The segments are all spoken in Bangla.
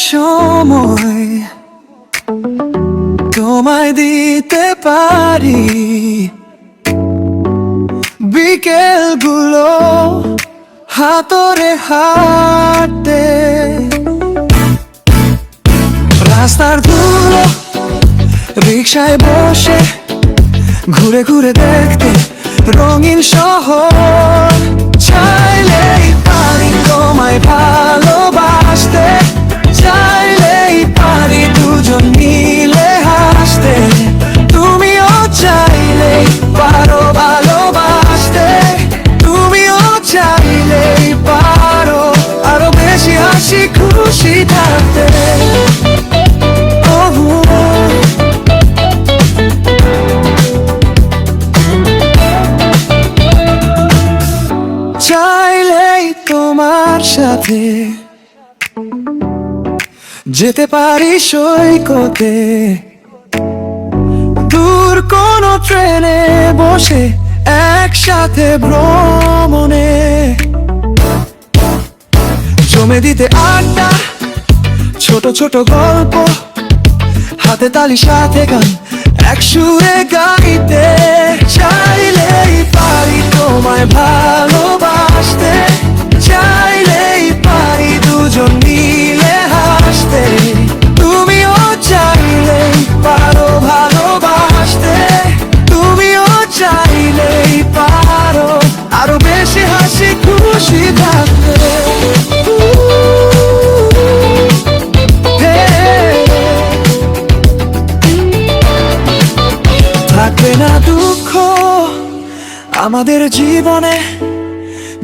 সময় তোমায় দিতে পারি, বিকেলগুলো হাতরে হাঁটতে, রাস্তার ধুলো রিকশায় বসে ঘুরে ঘুরে দেখতে রঙিন শহর। চাইলেই পারি তোমায় ভালোবাসতে, চাইলেই পারি দুজন মিলে হাসতে। তুমিও চাইলেই পারো ভালোবাসতে, তুমিও চাইলেই পারো আরো বেশি হাসি খুশি থাকতে। চাইলেই তোমার সাথে যেতে পারি সৈকতে, দূর কোনো ট্রেনে বসে একসাথে ভ্রমণে, জমে দিতে আড্ডা ছোট ছোট গল্প, হাতে তালি সাথে গান এক সুরে গাইতে। চাইলেই পারি তোমায় ভালোবাসতে, চাইলেই পারি দুজন মিলে হাসতে। তুমিও চাইলেই পারো ভালোবাসতে, তুমিও চাইলেই পারো আরো বেশি হাসি খুশি থাকতে। থাকবে না দুঃখ আমাদের জীবনে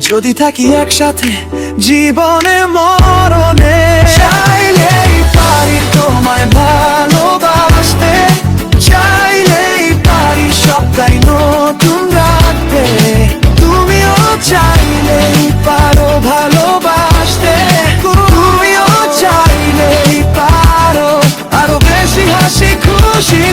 যদি থাকি একসাথে জীবনে মরণে। চাইলেই পারি তোমায় ভালোবাসতে, চাইলেই পারি সবটাই নতুন রাখতে। তুমিও চাইলেই পারো ভালোবাসতে, তুমিও চাইলেই পারো আরো বেশি হাসি খুশি।